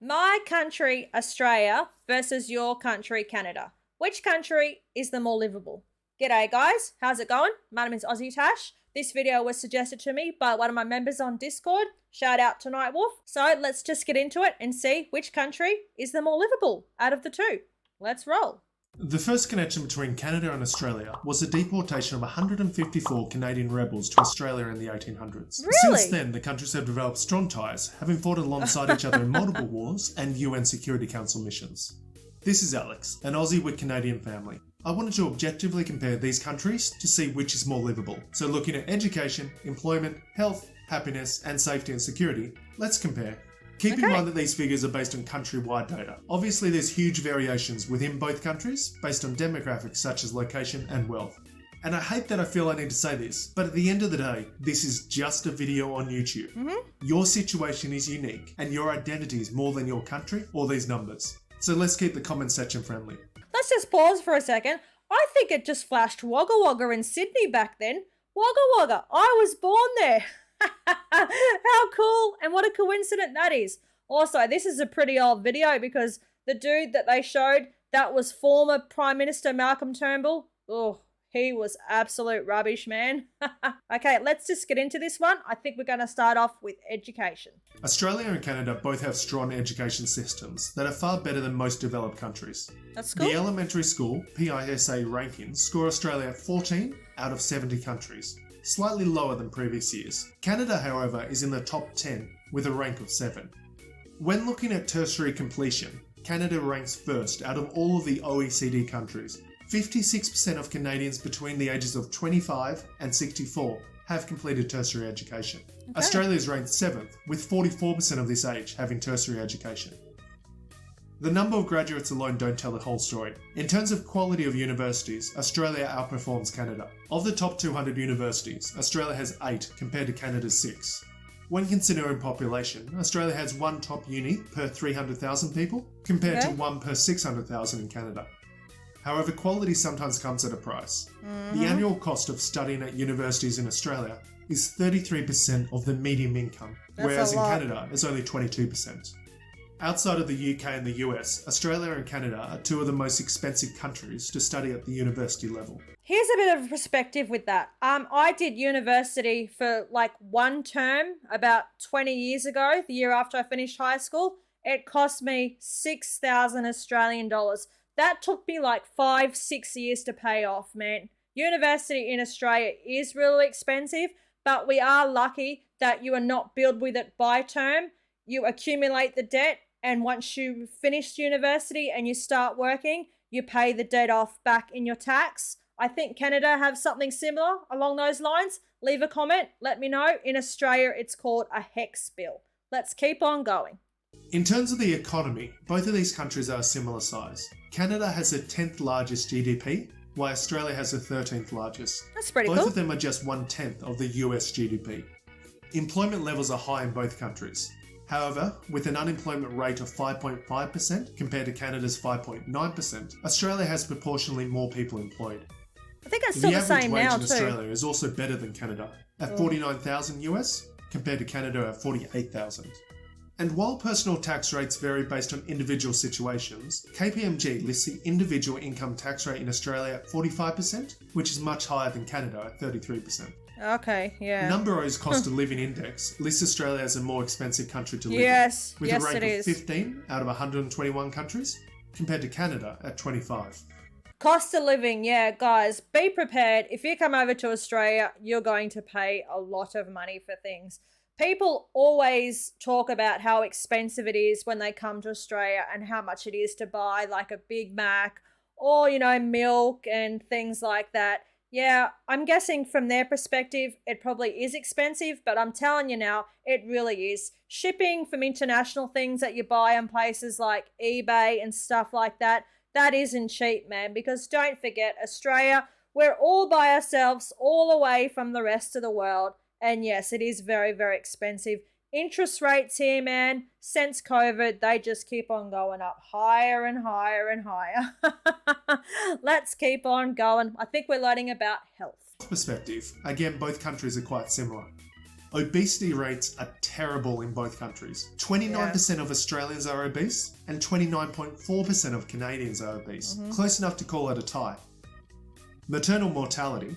My country, Australia, versus your country, Canada. Which country is the more livable? G'day, guys. How's it going? My name is AussieTash. This video was suggested to me by one of my members on Discord. Shout out to Nightwolf. So let's just get into it and see which country is the more livable out of the two. Let's roll. The first connection between Canada and Australia was the deportation of 154 Canadian rebels to Australia in the 1800s. Really? Since then, the countries have developed strong ties, having fought alongside each other in multiple wars and UN Security Council missions. This is Alex, an Aussie with Canadian family. I wanted to objectively compare these countries to see which is more livable. So looking at education, employment, health, happiness, and safety and security, let's compare. Keep in mind that these figures are based on country-wide data. Obviously, there's huge variations within both countries based on demographics such as location and wealth. And I hate that I feel I need to say this, but at the end of the day, this is just a video on YouTube. Your situation is unique, and your identity is more than your country or these numbers. So let's keep the comment section friendly. Let's just pause for a second. I think it just flashed Wagga Wagga in Sydney back then. Wagga Wagga, I was born there. How cool and what a coincidence that is. Also, this is a pretty old video because the dude that they showed, that was former Prime Minister Malcolm Turnbull. Oh, he was absolute rubbish, man. Okay, let's just get into this one. I think we're going to start off with education. Australia and Canada both have strong education systems that are far better than most developed countries. That's cool. The elementary school PISA rankings score Australia 14 out of 70 countries, slightly lower than previous years. Canada, however, is in the top 10 with a rank of 7. When looking at tertiary completion, Canada ranks first out of all of the OECD countries. 56% of Canadians between the ages of 25 and 64 have completed tertiary education. Australia is ranked 7th, with 44% of this age having tertiary education. The number of graduates alone don't tell the whole story. In terms of quality of universities, Australia outperforms Canada. Of the top 200 universities, Australia has 8 compared to Canada's 6. When considering population, Australia has 1 top uni per 300,000 people, compared to 1 per 600,000 in Canada. However, quality sometimes comes at a price. The annual cost of studying at universities in Australia is 33% of the median income, whereas in Canada it's only 22%. Outside of the UK and the US, Australia and Canada are 2 of the most expensive countries to study at the university level. Here's a bit of perspective with that. I did university for like 1 term about 20 years ago, the year after I finished high school. It cost me 6,000 Australian dollars. That took me like 5-6 years to pay off, man. University in Australia is really expensive, but we are lucky that you are not billed with it by term. You accumulate the debt, and once you finish university and you start working, you pay the debt off back in your tax. I think Canada have something similar along those lines. Leave a comment, let me know. In Australia, it's called a HEX bill. Let's keep on going. In terms of the economy, both of these countries are a similar size. Canada has the 10th largest GDP, while Australia has the 13th largest. That's pretty cool. Both of them are just 1/10 of the US GDP. Employment levels are high in both countries. However, with an unemployment rate of 5.5% compared to Canada's 5.9%, Australia has proportionally more people employed. I think that's still the same now too. The average wage in Australia is also better than Canada, at 49,000 US, compared to Canada at 48,000. And while personal tax rates vary based on individual situations, KPMG lists the individual income tax rate in Australia at 45%, which is much higher than Canada at 33%. Okay, yeah. Numbero's Cost of Living Index lists Australia as a more expensive country to live in. With a rank of 15 out of 121 countries, compared to Canada at 25. Cost of living, yeah, guys, be prepared. If you come over to Australia, you're going to pay a lot of money for things. People always talk about how expensive it is when they come to Australia and how much it is to buy like a Big Mac or, milk and things like that. Yeah, I'm guessing from their perspective, it probably is expensive, but I'm telling you now, it really is. Shipping from international things that you buy on places like eBay and stuff like that, that isn't cheap, man, because don't forget, Australia, we're all by ourselves, all away from the rest of the world. And yes, it is very, very expensive. Interest rates here, man, since COVID, they just keep on going up higher and higher and higher. Let's keep on going. I think we're learning about health. Perspective. Again, both countries are quite similar. Obesity rates are terrible in both countries. 29% of Australians are obese and 29.4% of Canadians are obese. Close enough to call it a tie. Maternal mortality,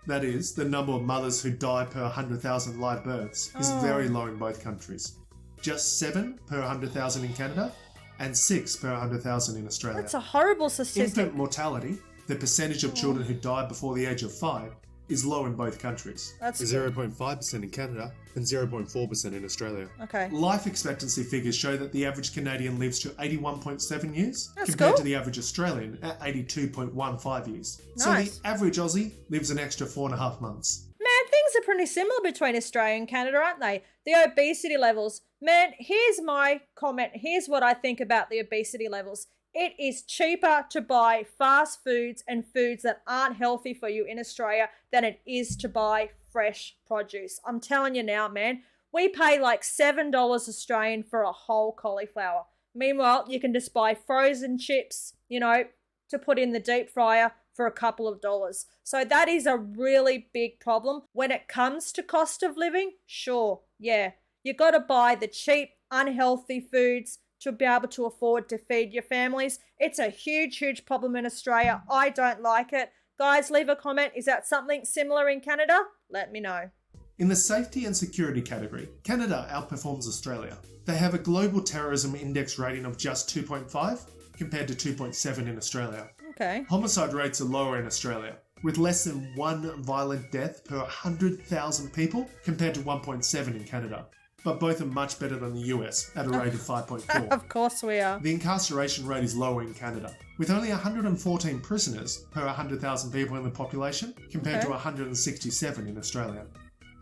that is, the number of mothers who die per 100,000 live births, is very low in both countries. Just 7 per 100,000 in Canada and 6 per 100,000 in Australia. That's a horrible statistic. Infant mortality, the percentage of children who die before the age of 5, is low in both countries. That's 0.5% in Canada and 0.4% in Australia. okay. Life expectancy figures show that the average Canadian lives to 81.7 years That's compared cool. to the average Australian at 82.15 years. Nice. So the average Aussie lives an extra 4.5 months. Man, things are pretty similar between Australia and Canada, aren't they? The obesity levels. Man, here's my comment. Here's what I think about the obesity levels. It is cheaper to buy fast foods and foods that aren't healthy for you in Australia than it is to buy fresh produce. I'm telling you now, man. We pay like $7 Australian for a whole cauliflower. Meanwhile, you can just buy frozen chips, to put in the deep fryer for a couple of dollars. So that is a really big problem. When it comes to cost of living, sure, yeah. You got to buy the cheap, unhealthy foods to be able to afford to feed your families. It's a huge, huge problem in Australia. I don't like it. Guys, leave a comment. Is that something similar in Canada? Let me know. In the safety and security category, Canada outperforms Australia. They have a global terrorism index rating of just 2.5 compared to 2.7 in Australia. Okay. Homicide rates are lower in Australia, with less than 1 violent death per 100,000 people compared to 1.7 in Canada. But both are much better than the US at a rate of 5.4. Of course we are. The incarceration rate is lower in Canada, with only 114 prisoners per 100,000 people in the population compared to 167 in Australia.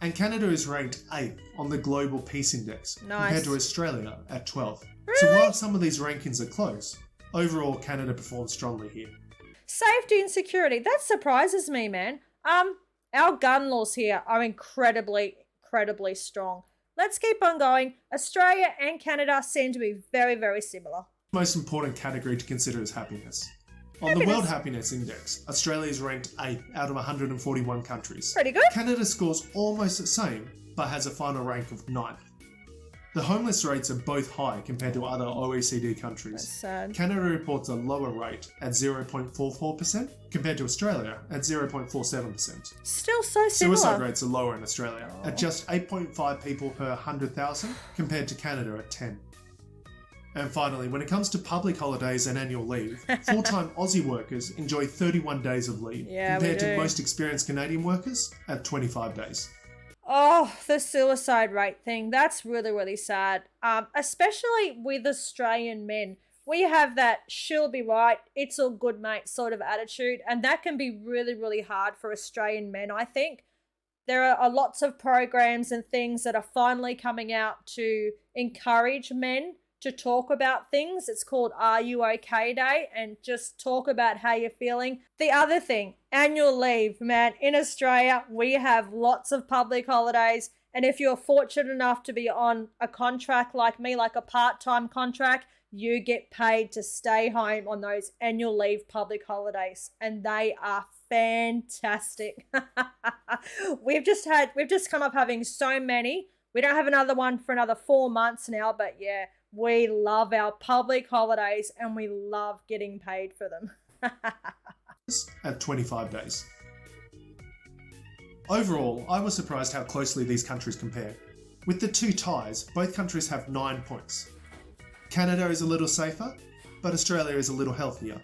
And Canada is ranked 8th on the Global Peace Index compared to Australia at 12th. So while some of these rankings are close, overall Canada performs strongly here. Safety and security. That surprises me, man. Our gun laws here are incredibly, incredibly strong. Let's keep on going. Australia and Canada seem to be very, very similar. The most important category to consider is happiness. On the World Happiness Index, Australia is ranked 8th out of 141 countries. Pretty good. Canada scores almost the same, but has a final rank of 9th. The homeless rates are both high compared to other OECD countries. That's sad. Canada reports a lower rate at 0.44% compared to Australia at 0.47%. Still so similar. Suicide rates are lower in Australia at just 8.5 people per 100,000 compared to Canada at 10. And finally, when it comes to public holidays and annual leave, full-time Aussie workers enjoy 31 days of leave compared to most experienced Canadian workers at 25 days. Oh, the suicide rate thing. That's really, really sad. Especially with Australian men. We have that she'll be right, it's all good, mate sort of attitude. And that can be really, really hard for Australian men, I think. There are lots of programs and things that are finally coming out to encourage men to talk about things. It's called Are You OK Day, and just talk about how you're feeling. The other thing, annual leave, man. In Australia, we have lots of public holidays, and if you're fortunate enough to be on a contract like me, like a part-time contract, you get paid to stay home on those annual leave public holidays, and they are fantastic. We've just come up having so many. We don't have another one for another 4 months now, but yeah, we love our public holidays and we love getting paid for them. At 25 days. Overall, I was surprised how closely these countries compare. With the two ties, both countries have 9 points. Canada is a little safer, but Australia is a little healthier.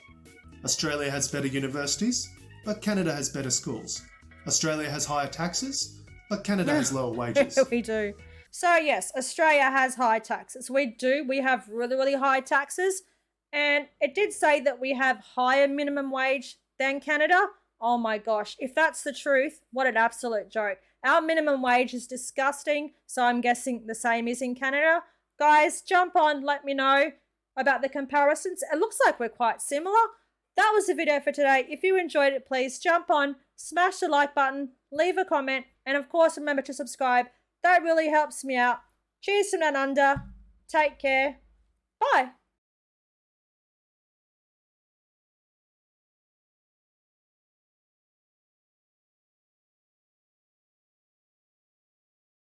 Australia has better universities, but Canada has better schools. Australia has higher taxes, but Canada has lower wages. We do. So yes, Australia has high taxes. We do. We have really, really high taxes. And it did say that we have higher minimum wage than Canada. Oh my gosh. If that's the truth, what an absolute joke. Our minimum wage is disgusting. So I'm guessing the same is in Canada. Guys, jump on. Let me know about the comparisons. It looks like we're quite similar. That was the video for today. If you enjoyed it, please jump on, smash the like button, leave a comment, and of course remember to subscribe. That really helps me out. Cheers from down under. Take care. Bye.